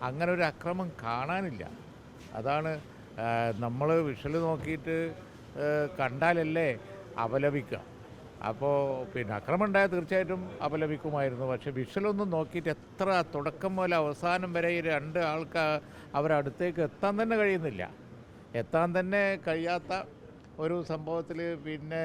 അങ്ങനെ ഒരു അക്രമം കാണാനില്ല. അതാണ് നമ്മൾ വിഷ്വൽ നോക്കിയിട്ട് കണ്ടാലല്ലേ അപലപിക്കുക. അപ്പോൾ പിന്നെ അക്രമം ഉണ്ടായാൽ തീർച്ചയായിട്ടും അപലപിക്കുമായിരുന്നു. പക്ഷേ വിഷ്വലൊന്നും നോക്കിയിട്ട് എത്ര തുടക്കം മുതൽ അവസാനം വരെ ഈ രണ്ട് ആൾക്ക് അവരടുത്തേക്ക് എത്താൻ തന്നെ കഴിയുന്നില്ല. എത്താൻ തന്നെ കഴിയാത്ത ഒരു സംഭവത്തിൽ പിന്നെ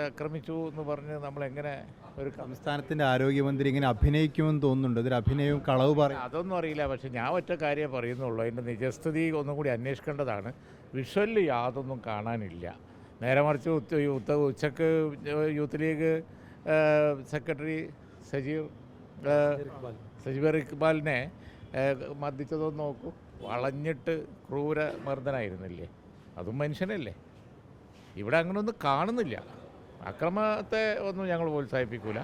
ആക്രമിച്ചു എന്ന് പറഞ്ഞ് നമ്മളെങ്ങനെ ഒരു സംസ്ഥാനത്തിൻ്റെ ആരോഗ്യമന്ത്രി ഇങ്ങനെ അഭിനയിക്കുമെന്ന് തോന്നുന്നുണ്ട്. ഇതൊരു അഭിനയവും കളവ് പറയും. അതൊന്നും അറിയില്ല. പക്ഷെ ഞാൻ ഒറ്റ കാര്യം പറയുന്നുള്ളൂ, അതിൻ്റെ നിജസ്ഥിതി ഒന്നും കൂടി അന്വേഷിക്കേണ്ടതാണ്. വിഷ്വലിൽ യാതൊന്നും കാണാനില്ല. നേരെ മറിച്ച് ഉച്ചക്ക് യൂത്ത് ലീഗ് സെക്രട്ടറി സജീർ ഇക്ബാലിനെ മർദ്ദിച്ചതൊന്നും നോക്കൂ. വളഞ്ഞിട്ട് ക്രൂര മർദ്ദനായിരുന്നില്ലേ? അതും മനുഷ്യനല്ലേ? ഇവിടെ അങ്ങനെയൊന്നും കാണുന്നില്ല. അക്രമത്തെ ഒന്നും ഞങ്ങൾ പ്രോത്സാഹിപ്പിക്കില്ല,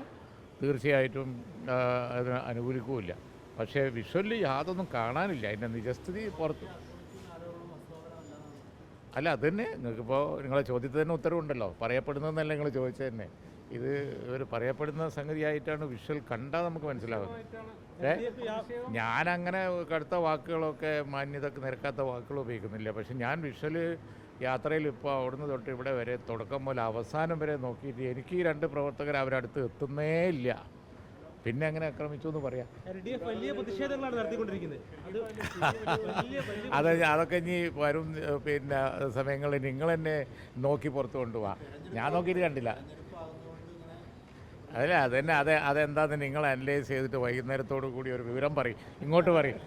തീർച്ചയായിട്ടും അതിന് അനുകൂലിക്കുകയില്ല. പക്ഷേ വിഷ്വലിൽ യാതൊന്നും കാണാനില്ല. അതിൻ്റെ നിജസ്ഥിതി പുറത്ത് അല്ല. അത് തന്നെ നിങ്ങൾക്കിപ്പോൾ നിങ്ങളെ ചോദ്യത്തിൽ തന്നെ ഉത്തരവുണ്ടല്ലോ. പറയപ്പെടുന്നതെന്നല്ല നിങ്ങൾ ചോദിച്ചത് തന്നെ. ഇത് ഒരു പറയപ്പെടുന്ന സംഗതിയായിട്ടാണ് വിഷ്വൽ കണ്ടാൽ നമുക്ക് മനസ്സിലാകുന്നത്. ഞാനങ്ങനെ കടുത്ത വാക്കുകളൊക്കെ മാന്യതക്ക് നിരക്കാത്ത വാക്കുകൾ ഉപയോഗിക്കുന്നില്ല. പക്ഷെ ഞാൻ വിഷ്വൽ യാത്രയിൽ ഇപ്പോൾ അവിടുന്ന് തൊട്ട് ഇവിടെ വരെ തുടക്കം മുതൽ അവസാനം വരെ നോക്കിയിട്ട് എനിക്ക് ഈ രണ്ട് പ്രവർത്തകർ അവരടുത്ത് എത്തുന്നേ ഇല്ല. പിന്നെ അങ്ങനെ ആക്രമിച്ചു എന്ന് പറയാം. അതൊക്കെ ഇനി വരും പിന്നെ സമയങ്ങളിൽ നിങ്ങൾ തന്നെ നോക്കി പുറത്ത് കൊണ്ടുപോവാ. ഞാൻ നോക്കിയിട്ട് കണ്ടില്ല. അതല്ലേ അതെന്നെ അതെന്താണെന്ന് നിങ്ങൾ അനലൈസ് ചെയ്തിട്ട് വൈകുന്നേരത്തോടു കൂടി ഒരു വിവരം പറയും, ഇങ്ങോട്ട് പറയും.